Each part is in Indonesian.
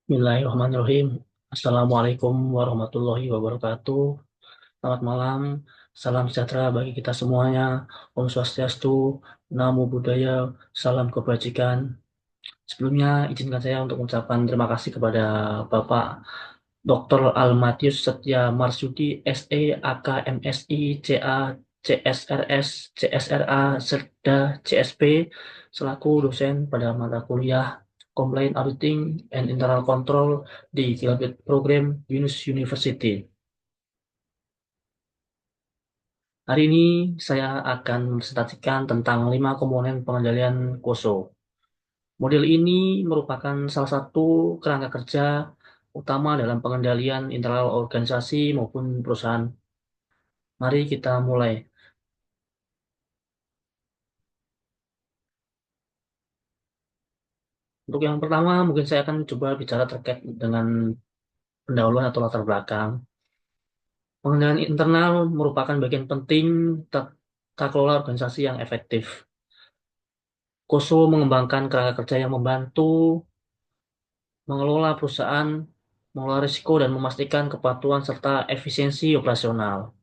Bismillahirrahmanirrahim. Assalamualaikum warahmatullahi wabarakatuh. Selamat malam. Salam sejahtera bagi kita semuanya. Om Swastiastu, Namo Buddhaya, salam kebajikan. Sebelumnya izinkan saya untuk mengucapkan terima kasih kepada Bapak Dr. Almatius Setya Marsudi, SE, AK, MSI, CA, CSRS, CSRA, serta CSP selaku dosen pada mata kuliah Complaint Auditing and Internal Control di Graduate Program Yunus University. Hari ini saya akan mempresentasikan tentang 5 komponen pengendalian KOSO. Model ini merupakan salah satu kerangka kerja utama dalam pengendalian internal organisasi maupun perusahaan. Mari kita mulai. Untuk yang pertama, mungkin saya akan coba bicara terkait dengan pendahuluan atau latar belakang. Pengendalian internal merupakan bagian penting tata kelola organisasi yang efektif. KOSO mengembangkan kerangka kerja yang membantu mengelola perusahaan, mengelola risiko, dan memastikan kepatuhan serta efisiensi operasional.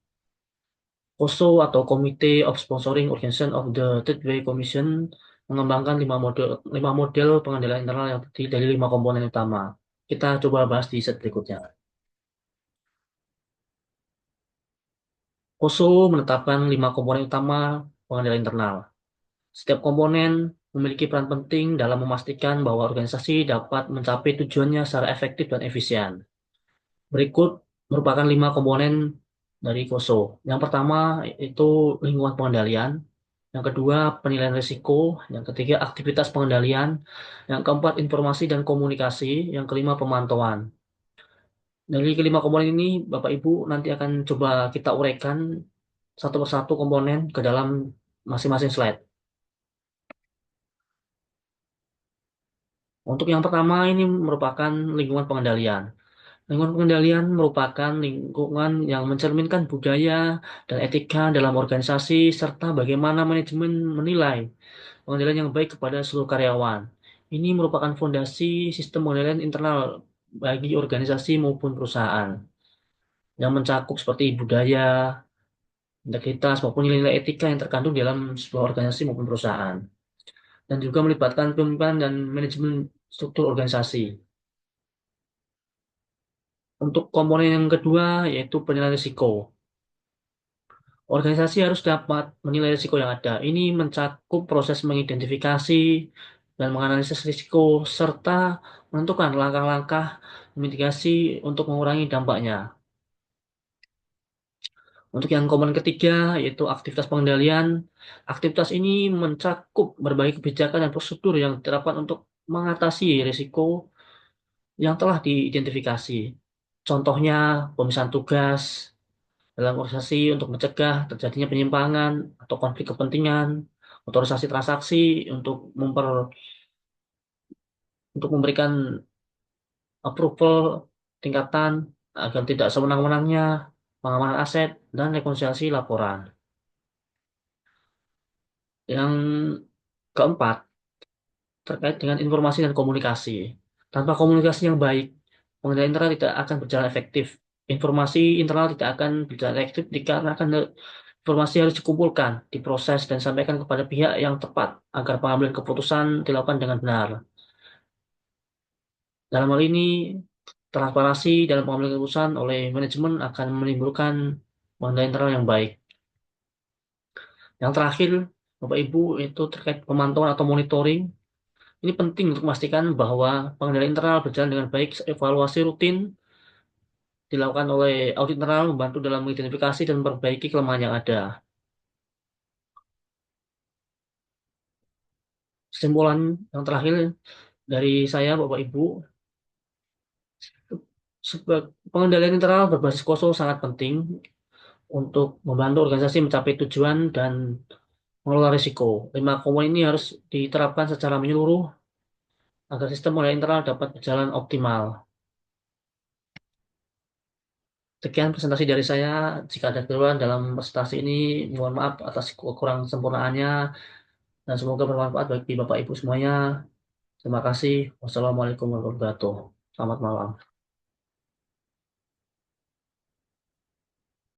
KOSO atau Committee of Sponsoring Organization of the Third Way Commission mengembangkan 5 model pengendalian internal yang terdiri dari 5 komponen utama. Kita coba bahas di set berikutnya. KOSO menetapkan 5 komponen utama pengendalian internal. Setiap komponen memiliki peran penting dalam memastikan bahwa organisasi dapat mencapai tujuannya secara efektif dan efisien. Berikut merupakan 5 komponen dari KOSO. Yang pertama itu lingkungan pengendalian, yang kedua penilaian risiko, yang ketiga aktivitas pengendalian, yang keempat informasi dan komunikasi, yang kelima pemantauan. Dari kelima komponen ini, Bapak Ibu nanti akan coba kita uraikan satu persatu komponen ke dalam masing-masing slide. Untuk yang pertama ini merupakan lingkungan pengendalian. Lingkungan pengendalian merupakan lingkungan yang mencerminkan budaya dan etika dalam organisasi serta bagaimana manajemen menilai pengendalian yang baik kepada seluruh karyawan. Ini merupakan fondasi sistem pengendalian internal bagi organisasi maupun perusahaan yang mencakup seperti budaya, integritas maupun nilai-nilai etika yang terkandung dalam sebuah organisasi maupun perusahaan. Dan juga melibatkan pemimpinan dan manajemen struktur organisasi. Untuk komponen yang kedua yaitu penilaian risiko. Organisasi harus dapat menilai risiko yang ada. Ini mencakup proses mengidentifikasi dan menganalisis risiko serta menentukan langkah-langkah mitigasi untuk mengurangi dampaknya. Untuk yang komponen ketiga yaitu aktivitas pengendalian. Aktivitas ini mencakup berbagai kebijakan dan prosedur yang diterapkan untuk mengatasi risiko yang telah diidentifikasi. Contohnya pemisahan tugas dalam organisasi untuk mencegah terjadinya penyimpangan atau konflik kepentingan, otorisasi transaksi untuk untuk memberikan approval tingkatan agar tidak sewenang-wenangnya, pengamanan aset dan rekonsiliasi laporan. Yang keempat, terkait dengan informasi dan komunikasi. Tanpa komunikasi yang baik, pengendalian internal tidak akan berjalan efektif. Informasi internal tidak akan berjalan efektif dikarenakan informasi harus dikumpulkan, diproses, dan disampaikan kepada pihak yang tepat agar pengambilan keputusan dilakukan dengan benar. Dalam hal ini, transparansi dalam pengambilan keputusan oleh manajemen akan menimbulkan pengendalian internal yang baik. Yang terakhir, Bapak Ibu, itu terkait pemantauan atau monitoring. Ini penting untuk memastikan bahwa pengendalian internal berjalan dengan baik. Evaluasi rutin dilakukan oleh audit internal membantu dalam mengidentifikasi dan memperbaiki kelemahan yang ada. Kesimpulan yang terakhir dari saya, Bapak Ibu, pengendalian internal berbasis KOSO sangat penting untuk membantu organisasi mencapai tujuan dan mengelola risiko. 5 komponen ini harus diterapkan secara menyeluruh agar sistem pengendalian internal dapat berjalan optimal. Sekian presentasi dari saya. Jika ada kekurangan dalam presentasi ini, mohon maaf atas kekurang sempurnaannya dan semoga bermanfaat bagi Bapak Ibu semuanya. Terima kasih. Wassalamualaikum warahmatullahi wabarakatuh. Selamat malam.